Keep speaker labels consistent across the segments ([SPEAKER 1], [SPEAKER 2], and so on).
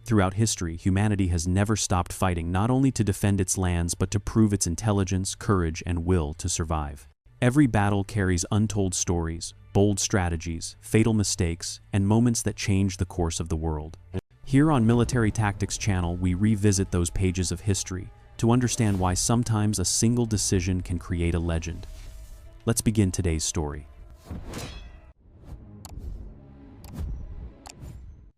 [SPEAKER 1] Throughout history, humanity has never stopped fighting not only to defend its lands but to prove its intelligence, courage, and will to survive. Every battle carries untold stories, bold strategies, fatal mistakes, and moments that change the course of the world. Here on Military Tactics Channel, we revisit those pages of history to understand why sometimes a single decision can create a legend. Let's begin today's story.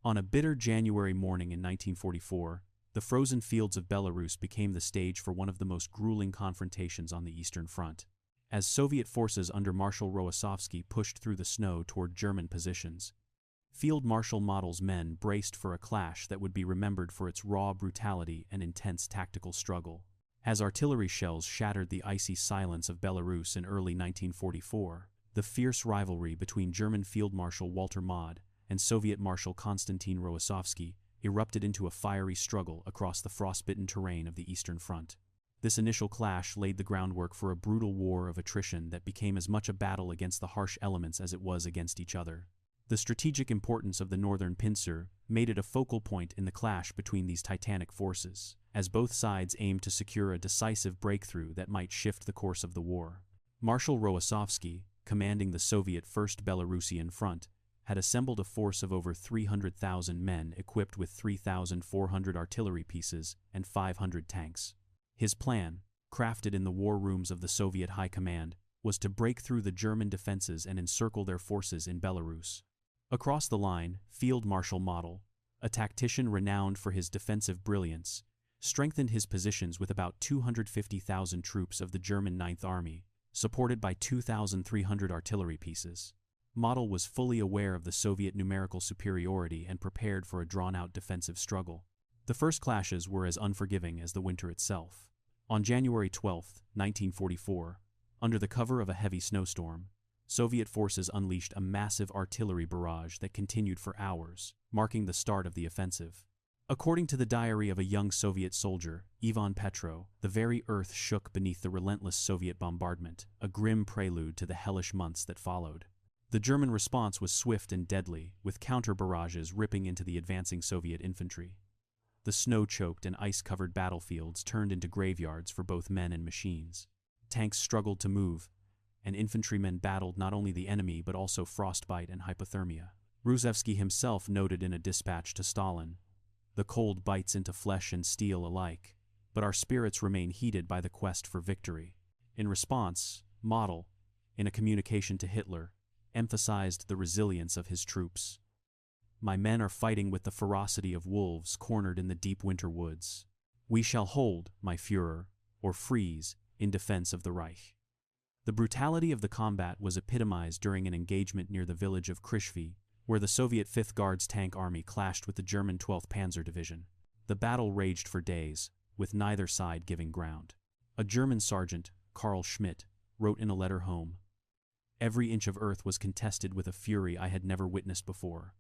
[SPEAKER 1] On a bitter January morning in 1944, the frozen fields of Belarus became the stage for one of the most grueling confrontations on the Eastern Front. As Soviet forces under Marshal Rokossovsky pushed through the snow toward German positions, Field Marshal Model's men braced for a clash that would be remembered for its raw brutality and intense tactical struggle. As artillery shells shattered the icy silence of Belarus in early 1944, the fierce rivalry between German Field Marshal Walter Model and Soviet Marshal Konstantin Rokossovsky erupted into a fiery struggle across the frostbitten terrain of the Eastern Front. This initial clash laid the groundwork for a brutal war of attrition that became as much a battle against the harsh elements as it was against each other. The strategic importance of the northern pincer made it a focal point in the clash between these titanic forces, as both sides aimed to secure a decisive breakthrough that might shift the course of the war. Marshal Rokossovsky, commanding the Soviet First Belarusian Front, had assembled a force of over 300,000 men equipped with 3,400 artillery pieces and 500 tanks. His plan, crafted in the war rooms of the Soviet High Command, was to break through the German defenses and encircle their forces in Belarus. Across the line, Field Marshal Model, a tactician renowned for his defensive brilliance, strengthened his positions with about 250,000 troops of the German Ninth Army, supported by 2,300 artillery pieces. Model was fully aware of the Soviet numerical superiority and prepared for a drawn-out defensive struggle. The first clashes were as unforgiving as the winter itself. On January 12, 1944, under the cover of a heavy snowstorm, Soviet forces unleashed a massive artillery barrage that continued for hours, marking the start of the offensive. According to the diary of a young Soviet soldier, Ivan Petro, the very earth shook beneath the relentless Soviet bombardment, a grim prelude to the hellish months that followed. The German response was swift and deadly, with counter-barrages ripping into the advancing Soviet infantry. The snow-choked and ice-covered battlefields turned into graveyards for both men and machines. Tanks struggled to move, and infantrymen battled not only the enemy but also frostbite and hypothermia. Rokossovsky himself noted in a dispatch to Stalin, "The cold bites into flesh and steel alike, but our spirits remain heated by the quest for victory." In response, Model, in a communication to Hitler, emphasized the resilience of his troops. "My men are fighting with the ferocity of wolves cornered in the deep winter woods. We shall hold, my Führer, or freeze, in defense of the Reich." The brutality of the combat was epitomized during an engagement near the village of Krishvi, where the Soviet 5th Guards Tank Army clashed with the German 12th Panzer Division. The battle raged for days, with neither side giving ground. A German sergeant, Karl Schmidt, wrote in a letter home, "Every inch of earth was contested with a fury I had never witnessed before.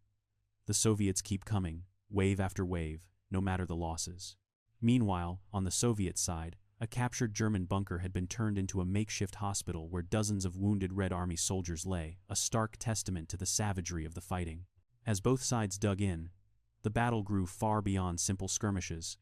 [SPEAKER 1] The Soviets keep coming, wave after wave, no matter the losses." Meanwhile, on the Soviet side, a captured German bunker had been turned into a makeshift hospital where dozens of wounded Red Army soldiers lay, a stark testament to the savagery of the fighting. As both sides dug in, the battle grew far beyond simple skirmishes,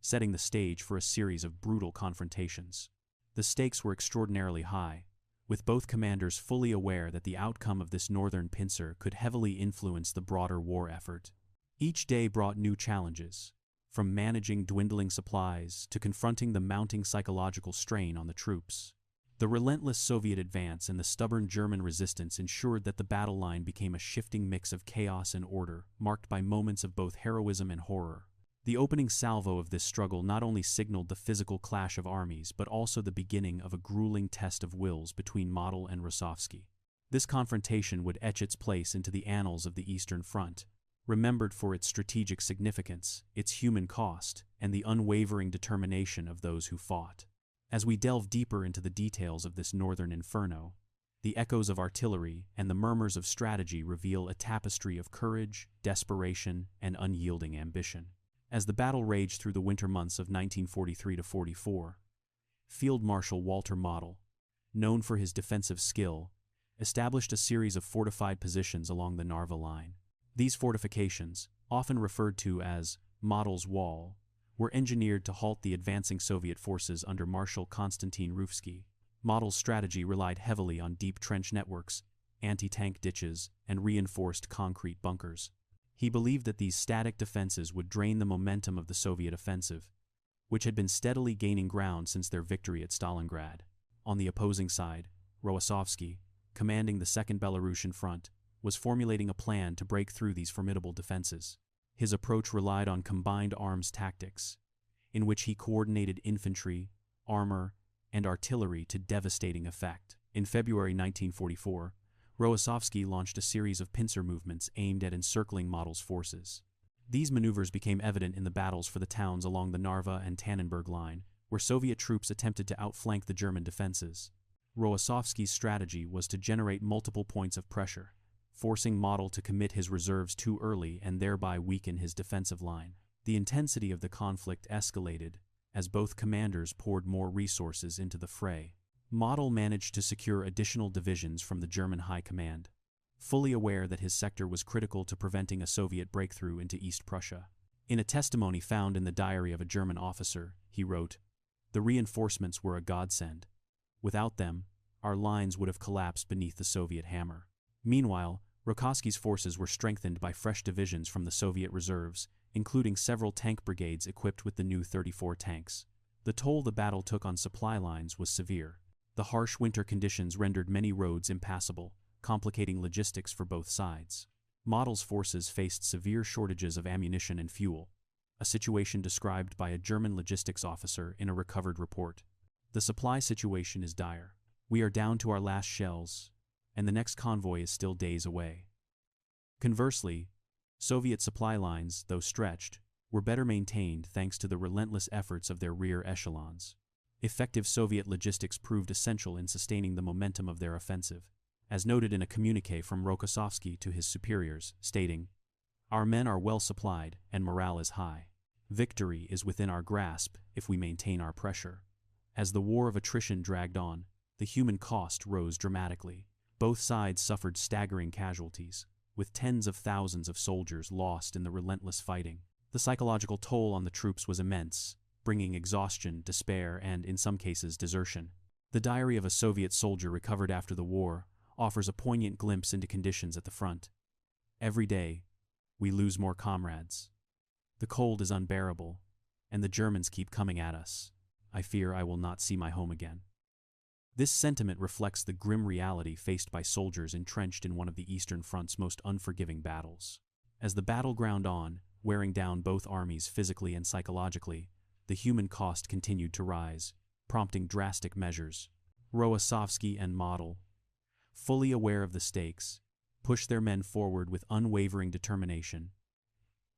[SPEAKER 1] setting the stage for a series of brutal confrontations. The stakes were extraordinarily high, with both commanders fully aware that the outcome of this northern pincer could heavily influence the broader war effort. Each day brought new challenges, from managing dwindling supplies to confronting the mounting psychological strain on the troops. The relentless Soviet advance and the stubborn German resistance ensured that the battle line became a shifting mix of chaos and order, marked by moments of both heroism and horror. The opening salvo of this struggle not only signaled the physical clash of armies but also the beginning of a grueling test of wills between Model and Rokossovsky. This confrontation would etch its place into the annals of the Eastern Front, remembered for its strategic significance, its human cost, and the unwavering determination of those who fought. As we delve deeper into the details of this northern inferno, the echoes of artillery and the murmurs of strategy reveal a tapestry of courage, desperation, and unyielding ambition. As the battle raged through the winter months of 1943–44, Field Marshal Walter Model, known for his defensive skill, established a series of fortified positions along the Narva line. These fortifications, often referred to as Model's wall, were engineered to halt the advancing Soviet forces under Marshal Konstantin Rufsky. Model's strategy relied heavily on deep trench networks, anti-tank ditches, and reinforced concrete bunkers. He believed that these static defenses would drain the momentum of the Soviet offensive, which had been steadily gaining ground since their victory at Stalingrad. On the opposing side, Rokossovsky, commanding the Second Belarusian Front, was formulating a plan to break through these formidable defenses. His approach relied on combined arms tactics, in which he coordinated infantry, armor, and artillery to devastating effect. In February 1944, Rokossovsky launched a series of pincer movements aimed at encircling Model's forces. These maneuvers became evident in the battles for the towns along the Narva and Tannenberg line, where Soviet troops attempted to outflank the German defenses. Rokossovsky's strategy was to generate multiple points of pressure, forcing Model to commit his reserves too early and thereby weaken his defensive line. The intensity of the conflict escalated as both commanders poured more resources into the fray. Model managed to secure additional divisions from the German High Command, fully aware that his sector was critical to preventing a Soviet breakthrough into East Prussia. In a testimony found in the diary of a German officer, he wrote, "The reinforcements were a godsend. Without them, our lines would have collapsed beneath the Soviet hammer." Meanwhile, Rokossovsky's forces were strengthened by fresh divisions from the Soviet reserves, including several tank brigades equipped with the new 34 tanks. The toll the battle took on supply lines was severe. The harsh winter conditions rendered many roads impassable, complicating logistics for both sides. Model's forces faced severe shortages of ammunition and fuel, a situation described by a German logistics officer in a recovered report. "The supply situation is dire. We are down to our last shells, and the next convoy is still days away." Conversely, Soviet supply lines, though stretched, were better maintained thanks to the relentless efforts of their rear echelons. Effective Soviet logistics proved essential in sustaining the momentum of their offensive, as noted in a communiqué from Rokossovsky to his superiors, stating, "Our men are well supplied and morale is high. Victory is within our grasp if we maintain our pressure." As the war of attrition dragged on, the human cost rose dramatically. Both sides suffered staggering casualties, with tens of thousands of soldiers lost in the relentless fighting. The psychological toll on the troops was immense, bringing exhaustion, despair, and, in some cases, desertion. The diary of a Soviet soldier recovered after the war offers a poignant glimpse into conditions at the front. "Every day, we lose more comrades. The cold is unbearable, and the Germans keep coming at us. I fear I will not see my home again." This sentiment reflects the grim reality faced by soldiers entrenched in one of the Eastern Front's most unforgiving battles. As the battle ground on, wearing down both armies physically and psychologically, the human cost continued to rise, prompting drastic measures. Rokossovsky and Model, fully aware of the stakes, pushed their men forward with unwavering determination,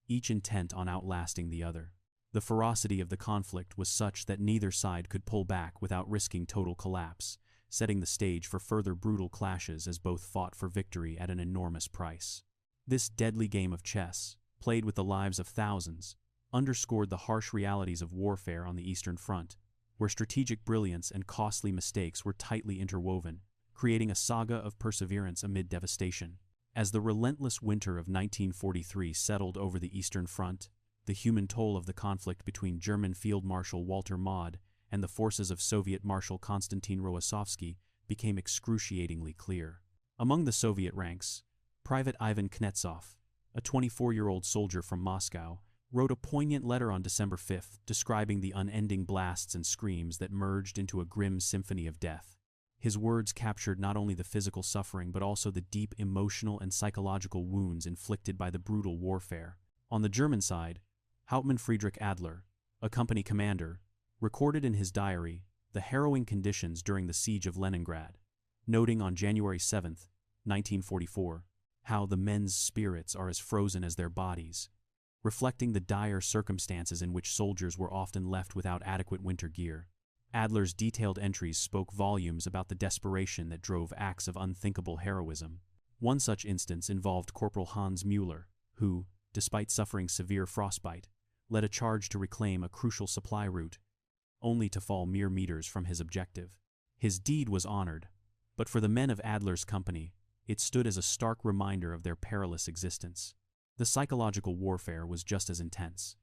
[SPEAKER 1] each intent on outlasting the other. The ferocity of the conflict was such that neither side could pull back without risking total collapse, setting the stage for further brutal clashes as both fought for victory at an enormous price. This deadly game of chess, played with the lives of thousands, underscored the harsh realities of warfare on the Eastern Front, where strategic brilliance and costly mistakes were tightly interwoven, creating a saga of perseverance amid devastation. As the relentless winter of 1943 settled over the Eastern Front, the human toll of the conflict between German Field Marshal Walter Maude and the forces of Soviet Marshal Konstantin Rokossovsky became excruciatingly clear. Among the Soviet ranks, Private Ivan Knetsov, a 24-year-old soldier from Moscow, wrote a poignant letter on December 5th describing the unending blasts and screams that merged into a grim symphony of death. His words captured not only the physical suffering but also the deep emotional and psychological wounds inflicted by the brutal warfare. On the German side, Hauptmann Friedrich Adler, a company commander, recorded in his diary the harrowing conditions during the siege of Leningrad, noting on January 7, 1944, how the men's spirits are as frozen as their bodies, reflecting the dire circumstances in which soldiers were often left without adequate winter gear. Adler's detailed entries spoke volumes about the desperation that drove acts of unthinkable heroism. One such instance involved Corporal Hans Müller, who, despite suffering severe frostbite, led a charge to reclaim a crucial supply route, only to fall mere meters from his objective. His deed was honored, but for the men of Adler's company, it stood as a stark reminder of their perilous existence. The psychological warfare was just as intense.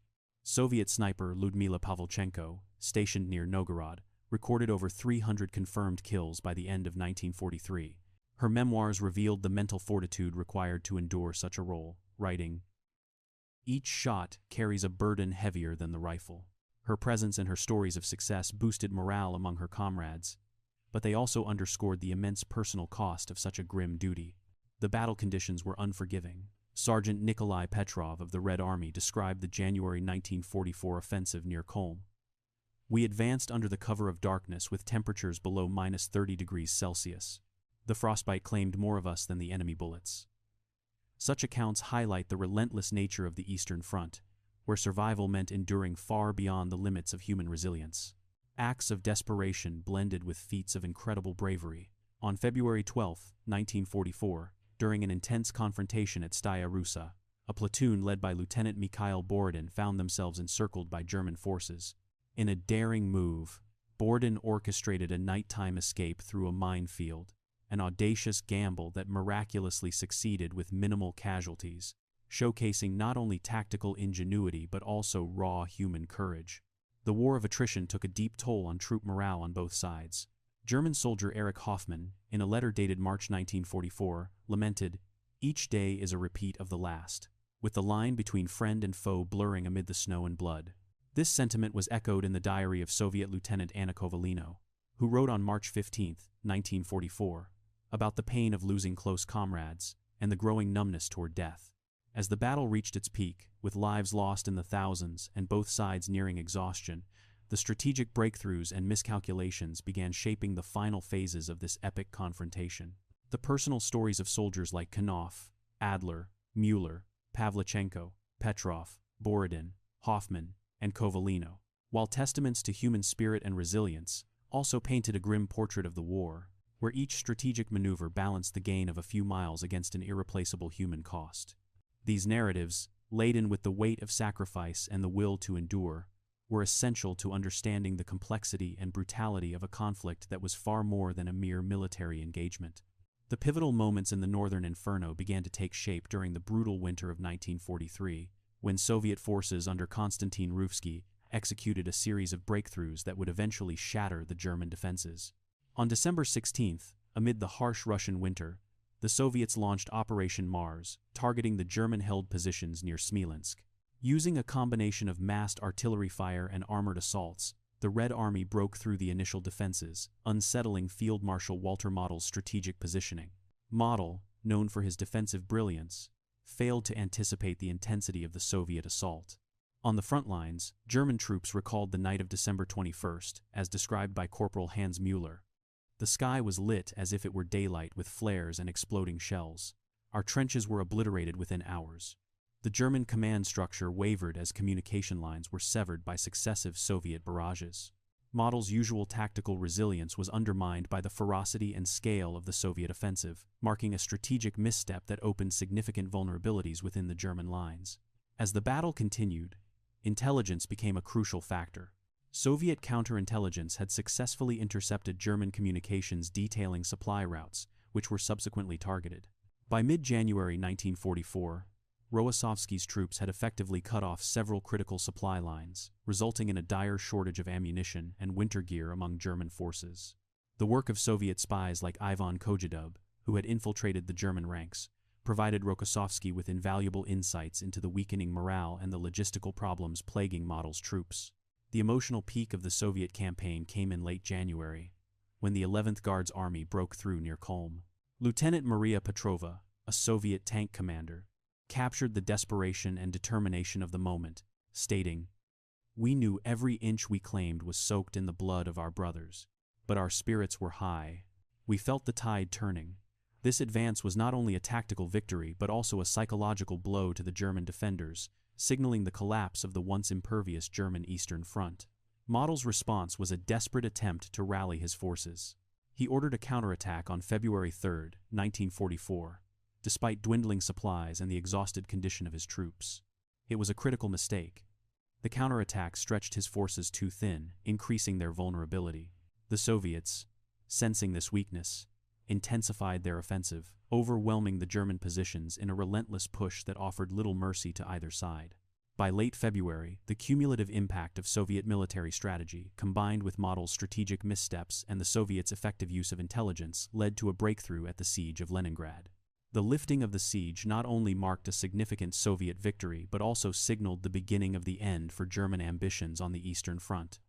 [SPEAKER 1] Soviet sniper Lyudmila Pavlichenko, stationed near Novgorod, recorded over 300 confirmed kills by the end of 1943. Her memoirs revealed the mental fortitude required to endure such a role, writing, "Each shot carries a burden heavier than the rifle." Her presence and her stories of success boosted morale among her comrades, but they also underscored the immense personal cost of such a grim duty. The battle conditions were unforgiving. Sergeant Nikolai Petrov of the Red Army described the January 1944 offensive near Kolm. "We advanced under the cover of darkness with temperatures below -30 degrees Celsius. The frostbite claimed more of us than the enemy bullets." Such accounts highlight the relentless nature of the Eastern Front, where survival meant enduring far beyond the limits of human resilience. Acts of desperation blended with feats of incredible bravery. On February 12, 1944, during an intense confrontation at Staya Russa, a platoon led by Lieutenant Mikhail Borodin found themselves encircled by German forces. In a daring move, Borodin orchestrated a nighttime escape through a minefield, an audacious gamble that miraculously succeeded with minimal casualties, showcasing not only tactical ingenuity but also raw human courage. The war of attrition took a deep toll on troop morale on both sides. German soldier Erich Hoffmann, in a letter dated March 1944, lamented, "Each day is a repeat of the last," with the line between friend and foe blurring amid the snow and blood. This sentiment was echoed in the diary of Soviet Lieutenant Anna Kovalino, who wrote on March 15, 1944, about the pain of losing close comrades and the growing numbness toward death. As the battle reached its peak, with lives lost in the thousands and both sides nearing exhaustion, the strategic breakthroughs and miscalculations began shaping the final phases of this epic confrontation. The personal stories of soldiers like Knopf, Adler, Müller, Pavlichenko, Petrov, Borodin, Hoffmann, and Kovalino, while testaments to human spirit and resilience, also painted a grim portrait of the war, where each strategic maneuver balanced the gain of a few miles against an irreplaceable human cost. These narratives, laden with the weight of sacrifice and the will to endure, were essential to understanding the complexity and brutality of a conflict that was far more than a mere military engagement. The pivotal moments in the Northern Inferno began to take shape during the brutal winter of 1943, when Soviet forces under Konstantin Ruvsky executed a series of breakthroughs that would eventually shatter the German defenses. On December 16, amid the harsh Russian winter, the Soviets launched Operation Mars, targeting the German-held positions near Smolensk. Using a combination of massed artillery fire and armored assaults, the Red Army broke through the initial defenses, unsettling Field Marshal Walter Model's strategic positioning. Model, known for his defensive brilliance, failed to anticipate the intensity of the Soviet assault. On the front lines, German troops recalled the night of December 21, as described by Corporal Hans Müller. The sky was lit as if it were daylight with flares and exploding shells. Our trenches were obliterated within hours. The German command structure wavered as communication lines were severed by successive Soviet barrages. Model's usual tactical resilience was undermined by the ferocity and scale of the Soviet offensive, marking a strategic misstep that opened significant vulnerabilities within the German lines. As the battle continued, intelligence became a crucial factor. Soviet counterintelligence had successfully intercepted German communications detailing supply routes, which were subsequently targeted. By mid-January 1944, Rokossovsky's troops had effectively cut off several critical supply lines, resulting in a dire shortage of ammunition and winter gear among German forces. The work of Soviet spies like Ivan Kojedub, who had infiltrated the German ranks, provided Rokossovsky with invaluable insights into the weakening morale and the logistical problems plaguing Model's troops. The emotional peak of the Soviet campaign came in late January, when the 11th Guards Army broke through near Kolm. Lieutenant Maria Petrova, a Soviet tank commander, captured the desperation and determination of the moment, stating, "We knew every inch we claimed was soaked in the blood of our brothers, but our spirits were high. We felt the tide turning." This advance was not only a tactical victory but also a psychological blow to the German defenders, signaling the collapse of the once impervious German Eastern Front. Model's response was a desperate attempt to rally his forces. He ordered a counterattack on February 3, 1944, despite dwindling supplies and the exhausted condition of his troops. It was a critical mistake. The counterattack stretched his forces too thin, increasing their vulnerability. The Soviets, sensing this weakness, intensified their offensive, overwhelming the German positions in a relentless push that offered little mercy to either side. By late February, the cumulative impact of Soviet military strategy, combined with Model's strategic missteps and the Soviets' effective use of intelligence, led to a breakthrough at the siege of Leningrad. The lifting of the siege not only marked a significant Soviet victory but also signaled the beginning of the end for German ambitions on the Eastern Front.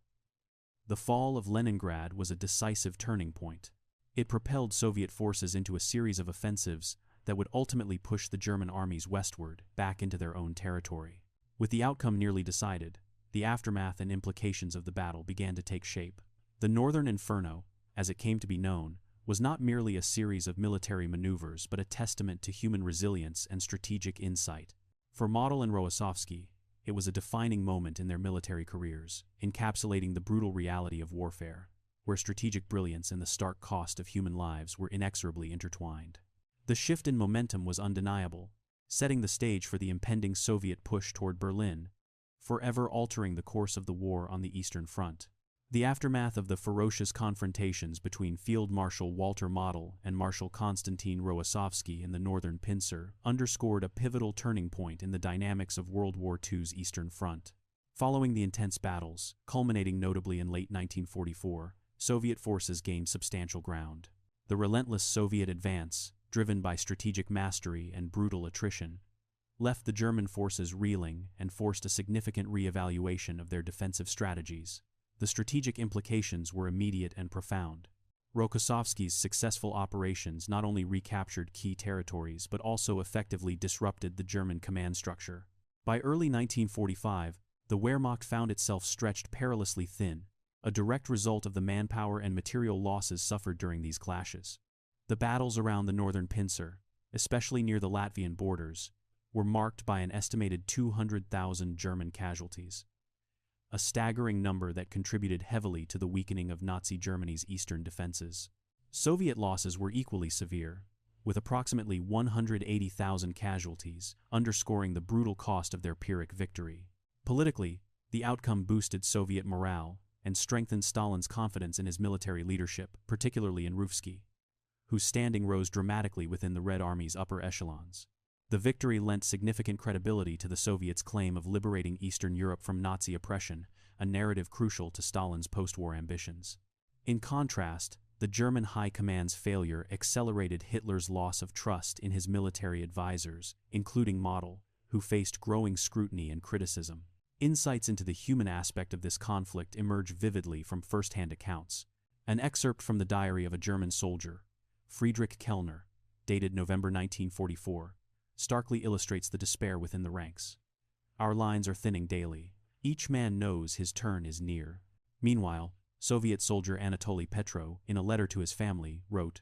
[SPEAKER 1] The fall of Leningrad was a decisive turning point. It propelled Soviet forces into a series of offensives that would ultimately push the German armies westward, back into their own territory. With the outcome nearly decided, the aftermath and implications of the battle began to take shape. The Northern Inferno, as it came to be known, was not merely a series of military maneuvers but a testament to human resilience and strategic insight. For Model and Rokossovsky, it was a defining moment in their military careers, encapsulating the brutal reality of warfare, where strategic brilliance and the stark cost of human lives were inexorably intertwined. The shift in momentum was undeniable, setting the stage for the impending Soviet push toward Berlin, forever altering the course of the war on the Eastern Front. The aftermath of the ferocious confrontations between Field Marshal Walter Model and Marshal Konstantin Rokossovsky in the Northern Pincer underscored a pivotal turning point in the dynamics of World War II's Eastern Front. Following the intense battles, culminating notably in late 1944, Soviet forces gained substantial ground. The relentless Soviet advance, driven by strategic mastery and brutal attrition, left the German forces reeling and forced a significant re-evaluation of their defensive strategies. The strategic implications were immediate and profound. Rokossovsky's successful operations not only recaptured key territories but also effectively disrupted the German command structure. By early 1945, the Wehrmacht found itself stretched perilously thin, a direct result of the manpower and material losses suffered during these clashes. The battles around the Northern Pincer, especially near the Latvian borders, were marked by an estimated 200,000 German casualties, a staggering number that contributed heavily to the weakening of Nazi Germany's eastern defenses. Soviet losses were equally severe, with approximately 180,000 casualties, underscoring the brutal cost of their Pyrrhic victory. Politically, the outcome boosted Soviet morale and strengthened Stalin's confidence in his military leadership, particularly in Ruvsky, whose standing rose dramatically within the Red Army's upper echelons. The victory lent significant credibility to the Soviets' claim of liberating Eastern Europe from Nazi oppression, a narrative crucial to Stalin's post-war ambitions. In contrast, the German High Command's failure accelerated Hitler's loss of trust in his military advisors, including Model, who faced growing scrutiny and criticism. Insights into the human aspect of this conflict emerge vividly from first-hand accounts. An excerpt from the diary of a German soldier, Friedrich Kellner, dated November 1944, starkly illustrates the despair within the ranks. Our lines are thinning daily. Each man knows his turn is near. Meanwhile, Soviet soldier Anatoly Petrov, in a letter to his family, wrote,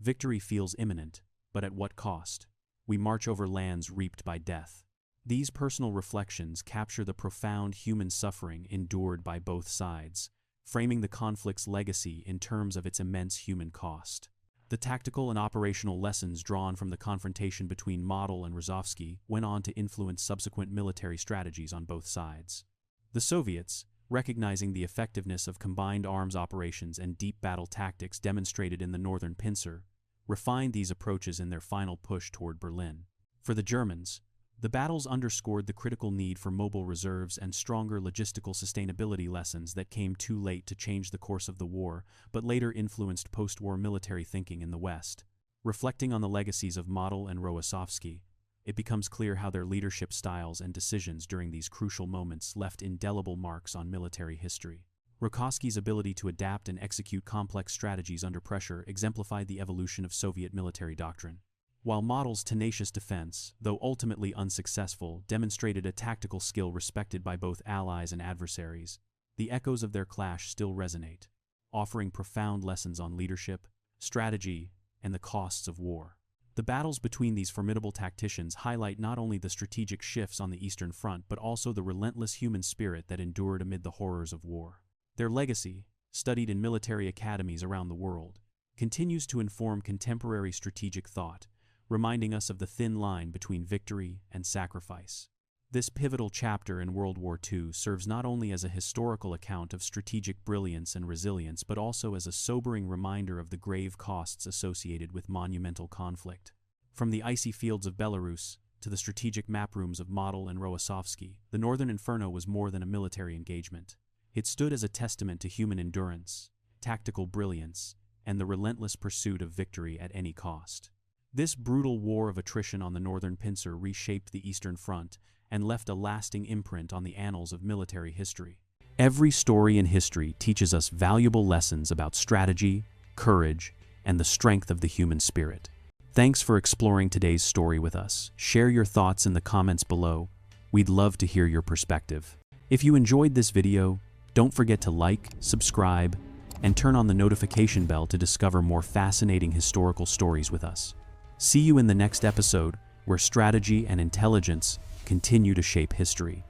[SPEAKER 1] "Victory feels imminent, but at what cost? We march over lands reaped by death." These personal reflections capture the profound human suffering endured by both sides, framing the conflict's legacy in terms of its immense human cost. The tactical and operational lessons drawn from the confrontation between Model and Rokossovsky went on to influence subsequent military strategies on both sides. The Soviets, recognizing the effectiveness of combined arms operations and deep battle tactics demonstrated in the Northern Pincer, refined these approaches in their final push toward Berlin. For the Germans, the battles underscored the critical need for mobile reserves and stronger logistical sustainability lessons that came too late to change the course of the war, but later influenced post-war military thinking in the West. Reflecting on the legacies of Model and Rokossovsky, it becomes clear how their leadership styles and decisions during these crucial moments left indelible marks on military history. Rokossovsky's ability to adapt and execute complex strategies under pressure exemplified the evolution of Soviet military doctrine, while Model's tenacious defense, though ultimately unsuccessful, demonstrated a tactical skill respected by both allies and adversaries. The echoes of their clash still resonate, offering profound lessons on leadership, strategy, and the costs of war. The battles between these formidable tacticians highlight not only the strategic shifts on the Eastern Front but also the relentless human spirit that endured amid the horrors of war. Their legacy, studied in military academies around the world, continues to inform contemporary strategic thought, reminding us of the thin line between victory and sacrifice. This pivotal chapter in World War II serves not only as a historical account of strategic brilliance and resilience but also as a sobering reminder of the grave costs associated with monumental conflict. From the icy fields of Belarus to the strategic map rooms of Model and Rokossovsky, the Northern Inferno was more than a military engagement. It stood as a testament to human endurance, tactical brilliance, and the relentless pursuit of victory at any cost. This brutal war of attrition on the northern pincer reshaped the Eastern Front and left a lasting imprint on the annals of military history. Every story in history teaches us valuable lessons about strategy, courage, and the strength of the human spirit. Thanks for exploring today's story with us. Share your thoughts in the comments below. We'd love to hear your perspective. If you enjoyed this video, don't forget to like, subscribe, and turn on the notification bell to discover more fascinating historical stories with us. See you in the next episode, where strategy and intelligence continue to shape history.